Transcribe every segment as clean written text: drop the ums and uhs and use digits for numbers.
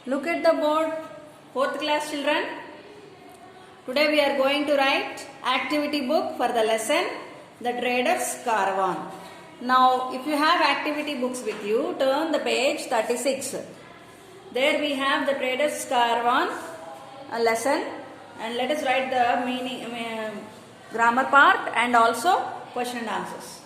Look at the board, 4th class children. Today we are going to write activity book for the lesson The Trader's Caravan. Now if you have activity books with you, turn the page 36. There we have the Trader's Caravan lesson, and let us write the grammar part and also question and answers.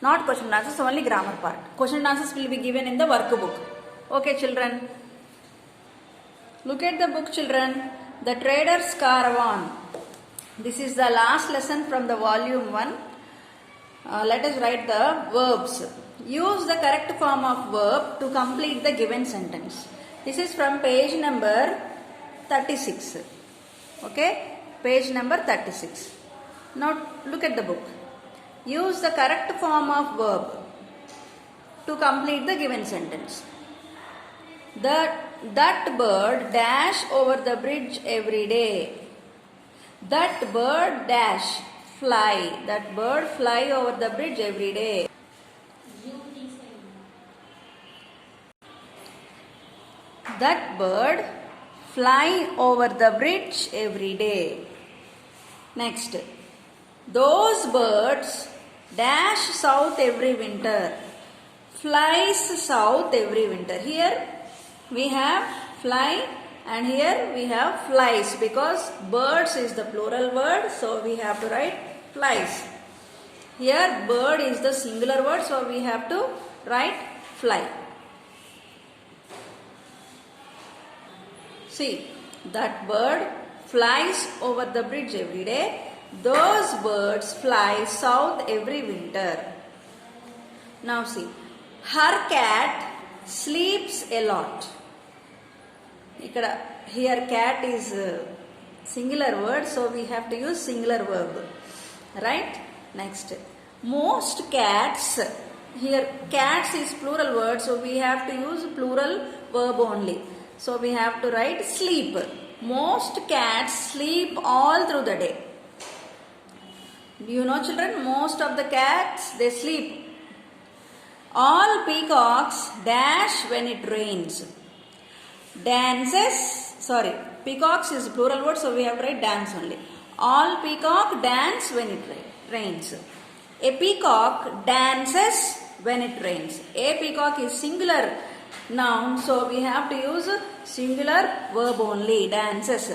Not question and answers, only grammar part. Question and answers will be given in the workbook. Okay children. Look at the book children. The Trader's Caravan. This is the last lesson from the volume 1. Let us write the verbs. Use the correct form of verb to complete the given sentence. This is from page number 36. Okay, page number 36. Now look at the book. Use the correct form of verb to complete the given sentence. That bird dash over the bridge every day. That bird dash fly. That bird fly over the bridge every day. That bird fly over the bridge every day. Next. Those birds dash south every winter. Flies south every winter. Here we have fly and here we have flies, because birds is the plural word, so we have to write flies. Here bird is the singular word, so we have to write fly. See, that bird flies over the bridge every day. Those birds fly south every winter. Now see, her cat sleeps a lot. Here cat is singular word, so we have to use singular verb. Right? Next. Most cats, here cats is plural word, so we have to use plural verb only. So we have to write sleep. Most cats sleep all through the day. Do you know children, most of the cats, they sleep. All peacocks dash when it rains. Peacocks is plural word, so we have to write dance only. All peacock dance when it rains. A peacock dances when it rains. A peacock is singular noun, so we have to use singular verb only, dances.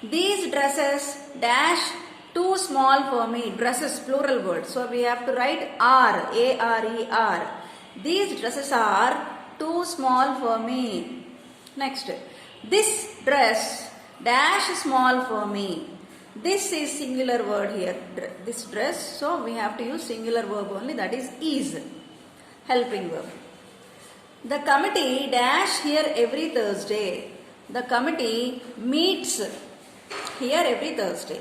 These dresses dash too small for me. Dresses plural word, so we have to write are, A-R-E-R. These dresses are too small for me. Next, this dress dash small for me. This is singular word here, this dress, so we have to use singular verb only, that is helping verb. The committee dash here every Thursday. The committee meets here every Thursday.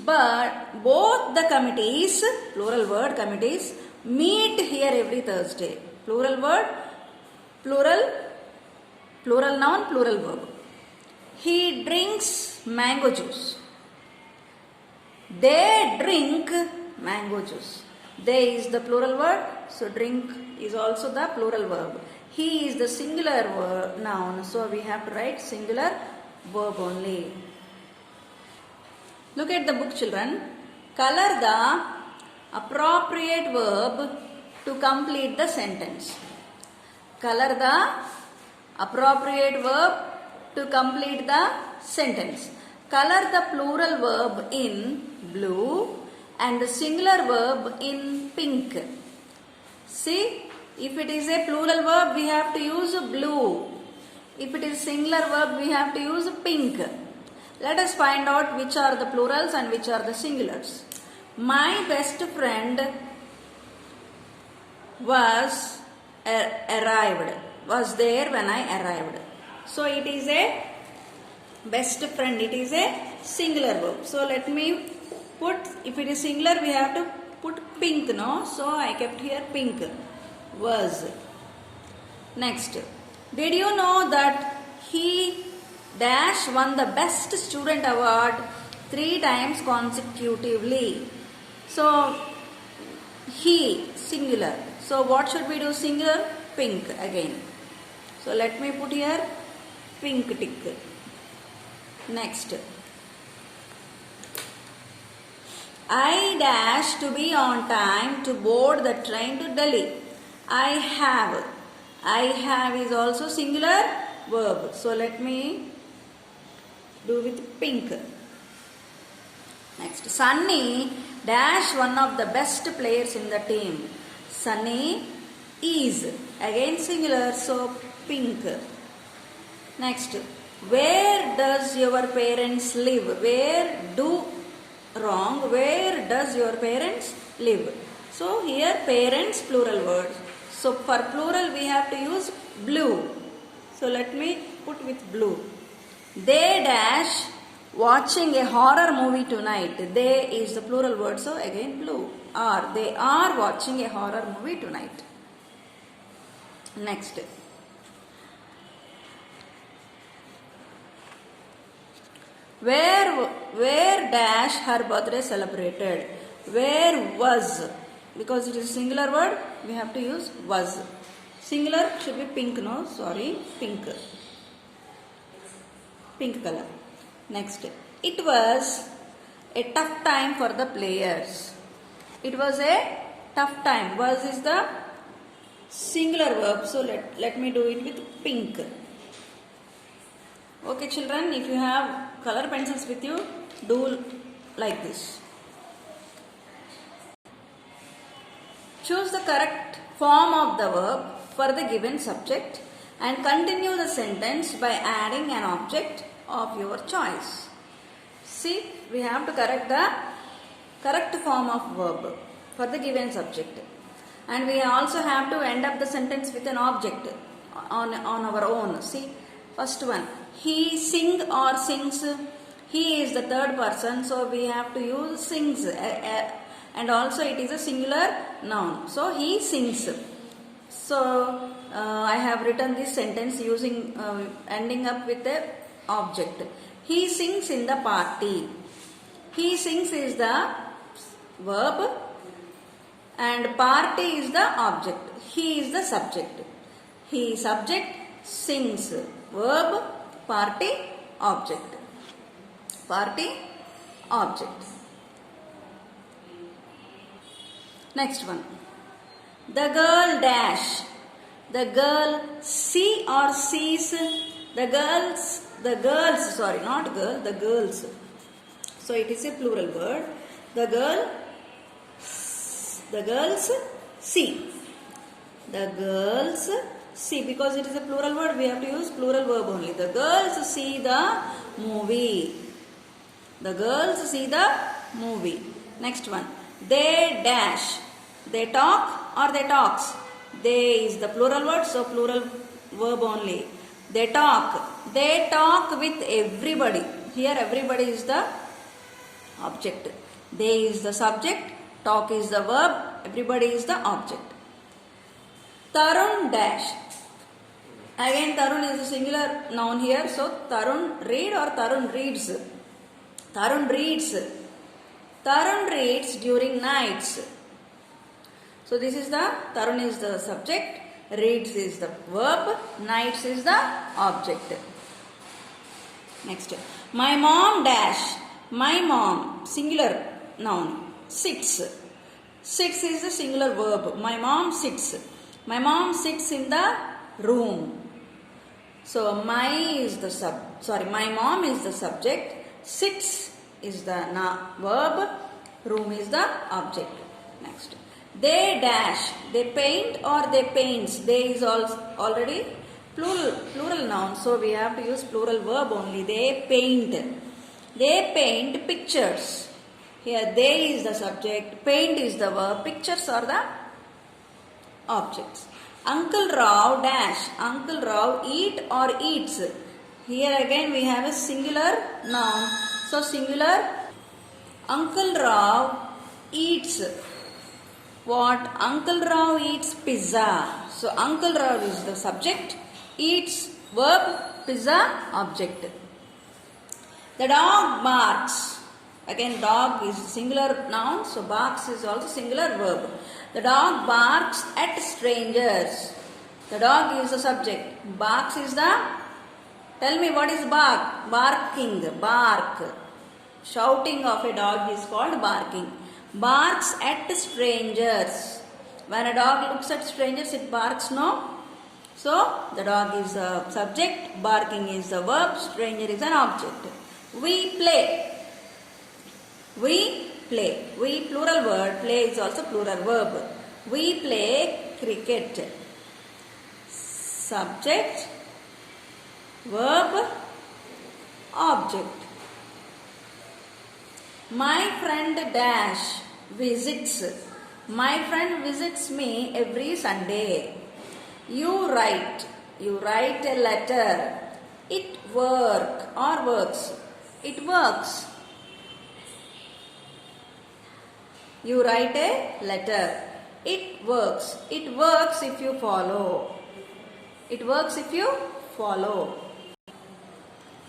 But both the committees, plural word committees, meet here every Thursday. Plural word, plural noun, plural verb. He drinks mango juice. They drink mango juice. They is the plural word, so drink is also the plural verb. He is the singular noun, so we have to write singular verb only. Look at the book children. Color the appropriate verb to complete the sentence. Color the appropriate verb to complete the sentence. Color the plural verb in blue and the singular verb in pink. See, if it is a plural verb, we have to use blue. If it is singular verb, we have to use pink. Let us find out which are the plurals and which are the singulars. My best friend was there when I arrived. So it is a best friend, it is a singular verb. So let me put, if it is singular, we have to put pink, no? So I kept here pink, was. Next, did you know that he dash won the best student award 3 times consecutively? So he, singular. So what should we do? Singular, pink again. So let me put here pink tick. Next, I dash to be on time to board the train to Delhi. I have. I have is also singular verb. So let me do with pink. Next, Sunny dash one of the best players in the team. Sunny is. Again singular, so pink. Next, where does your parents live? Where do wrong. Where does your parents live? So here parents plural words. So for plural we have to use blue. So let me put with blue. They dash watching a horror movie tonight. They is the plural word, so again blue. Are. They are watching a horror movie tonight. Next. Where dash her birthday celebrated? Where was? Because it is a singular word, we have to use was. Singular should be pink, no? Sorry, pink. Pink color. Next. It was a tough time for the players. It was a tough time. Was is the singular verb. So let me do it with pink. Okay children, if you have color pencils with you, do like this. Choose the correct form of the verb for the given subject and continue the sentence by adding an object of your choice. See, we have to correct the correct form of verb for the given subject. And we also have to end up the sentence with an object on our own. See, first one. He sing or sings. He is the third person, so we have to use sings, and also it is a singular noun. So he sings. So I have written this sentence using ending up with a object. He sings in the party. He sings is the verb and party is the object. He is the subject. He subject, sings verb, party, object. Party, object. Next one. The girl dash. The girl see or sees. The girls, sorry, not girl, the girls. So it is a plural word. The girls see. The girls see, because it is a plural word, we have to use plural verb only. The girls see the movie. The girls see the movie. Next one. They dash. They talk or they talks. They is the plural word, so plural verb only. They talk. They talk with everybody. Here everybody is the object. They is the subject. Talk is the verb. Everybody is the object. Tarun dash. Again Tarun is a singular noun here. So Tarun read or Tarun reads. Tarun reads. Tarun reads during nights. So this is the Tarun is the subject. Reads is the verb. Nights is the object. Next. My mom dash. My mom singular noun. Sits. Sits is the singular verb. My mom sits. My mom sits in the room. So my mom is the subject. Sits is the verb. Room is the object. Next. They dash. They paint or they paints. They is already plural noun. So we have to use plural verb only. They paint. They paint pictures. Here they is the subject. Paint is the verb. Pictures are the objects. Uncle Rao dash. Uncle Rao eat or eats. Here again we have a singular noun. So singular. Uncle Rao eats. What? Uncle Rao eats pizza. So Uncle Rao is the subject. Eats verb. Pizza object. The dog barks. Again dog is singular noun. So barks is also singular verb. The dog barks at strangers. The dog is the subject. Barks is the, tell me what is bark? Barking, bark. Shouting of a dog is called barking. Barks at strangers. When a dog looks at strangers, it barks, no? So, the dog is the subject, barking is the verb, stranger is an object. We play. We play. We plural word, play is also plural verb. We play cricket. Subject, verb, object. My friend dash visits. My friend visits me every Sunday. You write. You write a letter. It work or works. It works. You write a letter. It works. It works if you follow. It works if you follow.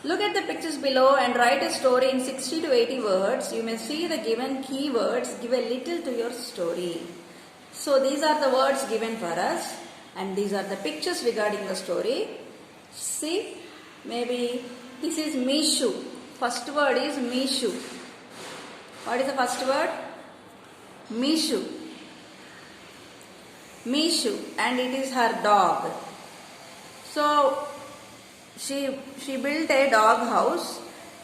Look at the pictures below and write a story in 60 to 80 words. You may see the given keywords. Give a little to your story. So these are the words given for us and these are the pictures regarding the story. See, maybe this is Mishu. First word is Mishu. What is the first word? Mishu. Mishu, and it is her dog. So she built a dog house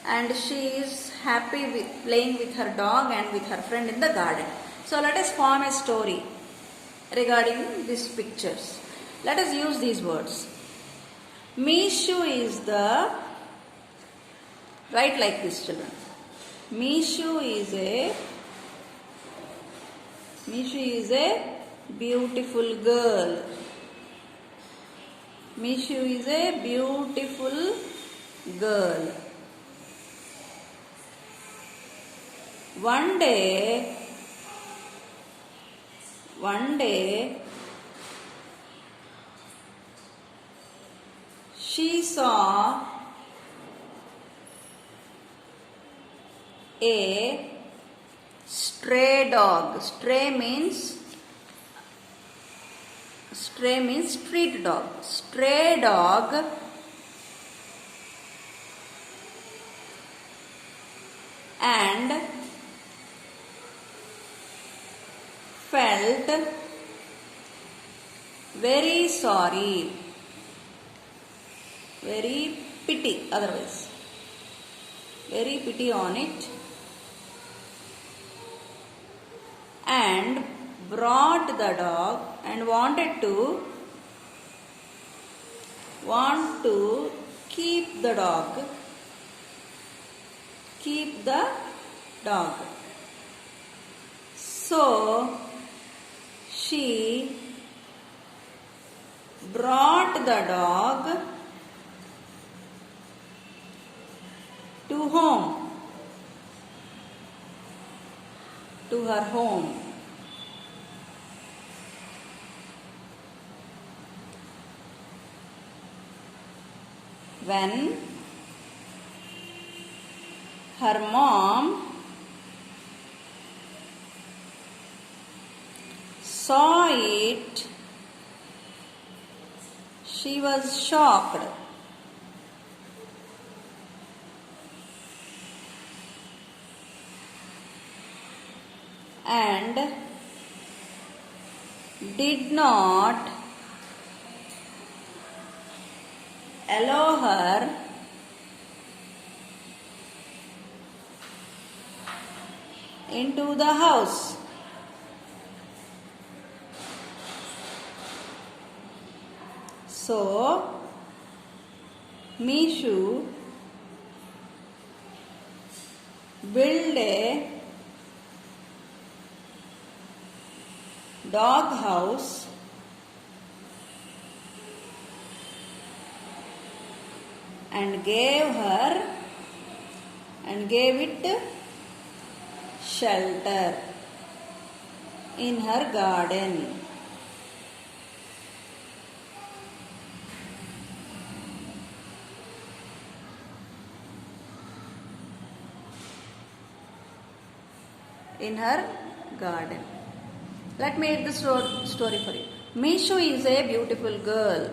and she is happy with playing with her dog and with her friend in the garden. So let us form a story regarding these pictures. Let us use these words. Mishu is the, write like this, children. Mishu is a beautiful girl. Mishu is a beautiful girl. One day, she saw a stray dog. Stray means street dog. Stray dog and felt very sorry, very pity otherwise, very pity on it, and brought the dog and wanted to keep the dog. So she brought the dog to her home. When her mom saw it, she was shocked. And did not allow her into the house. So Mishu built a dog house and gave it shelter in her garden. In her garden. Let me read the story for you. Mishu is a beautiful girl.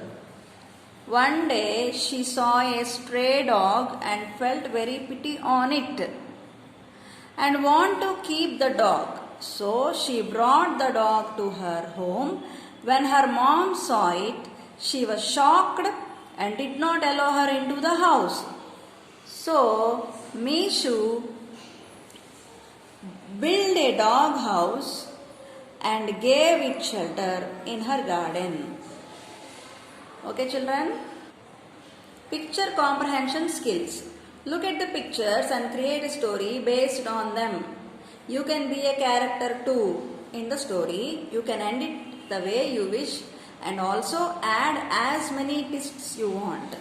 One day she saw a stray dog and felt very pity on it and want to keep the dog. So she brought the dog to her home. When her mom saw it, she was shocked and did not allow her into the house. So Mishu built a dog house and gave it shelter in her garden. Okay, children? Picture comprehension skills. Look at the pictures and create a story based on them. You can be a character too in the story. You can end it the way you wish and also add as many twists you want.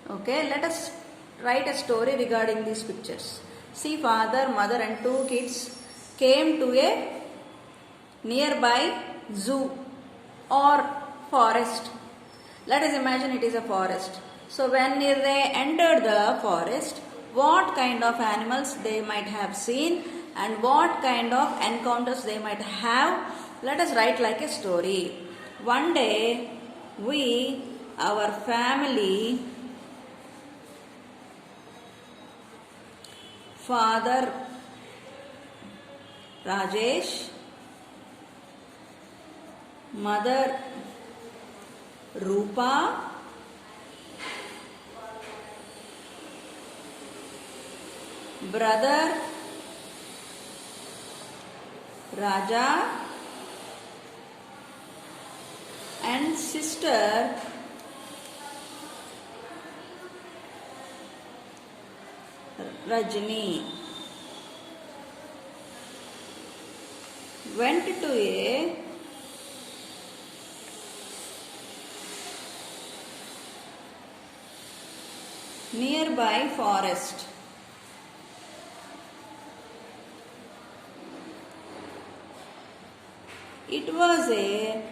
Okay, let us write a story regarding these pictures. See, father, mother and two kids came to a nearby zoo or forest. Let us imagine it is a forest. So when they entered the forest, what kind of animals they might have seen and what kind of encounters they might have, let us write like a story. One day, our family, father Rajesh, mother Rupa, brother Raja and sister Rajni went to a nearby forest. It was a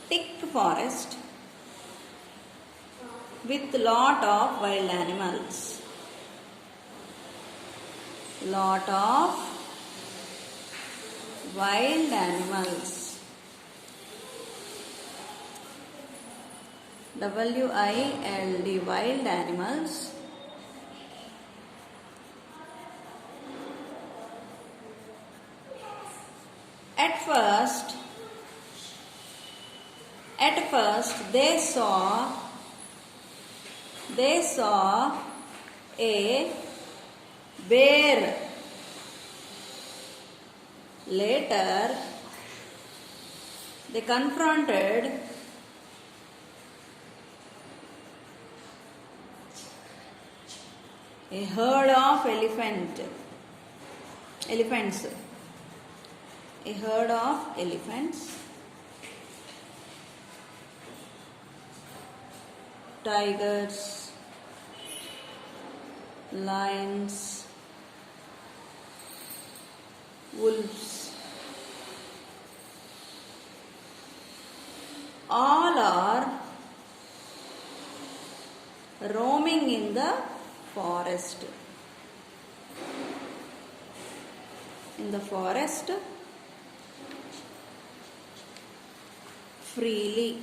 thick forest with lot of wild animals. Lot of wild animals. WILD, wild animals. At first they saw a bear. Later they confronted a herd of elephants. A herd of elephants, tigers, lions, wolves, all are roaming in the forest. In the forest freely.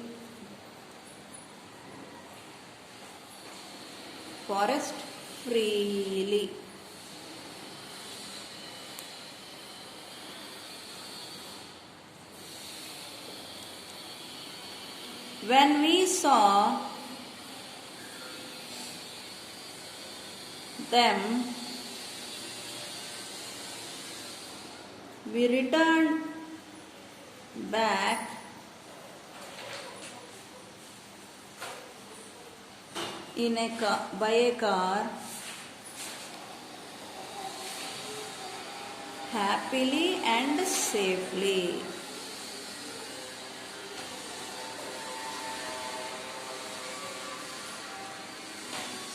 Forest freely. When we saw them, we returned back by a car happily and safely.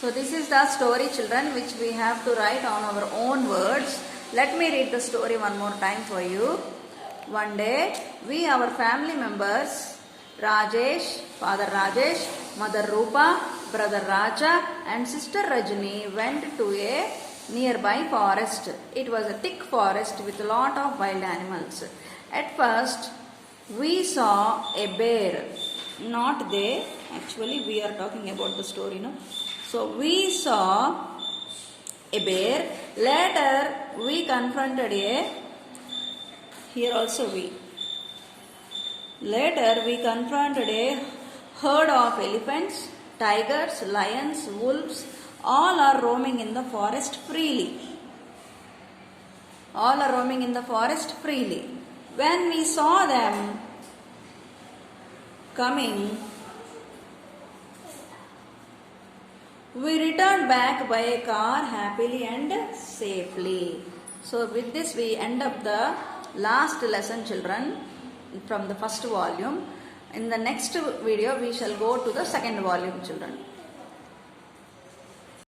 So this is the story, children, which we have to write on our own words. Let me read the story one more time for you. One day, our family members, Rajesh, father Rajesh, mother Rupa, brother Raja and sister Rajni went to a nearby forest. It was a thick forest with a lot of wild animals. At first, we saw a bear. Not they, actually we are talking about the story, no? So we saw a bear. Later we confronted Later we confronted a herd of elephants, tigers, lions, wolves. All are roaming in the forest freely. When we saw them coming, we returned back by a car happily and safely. So with this we end up the last lesson, children, from the first volume. In the next video we shall go to the second volume, children.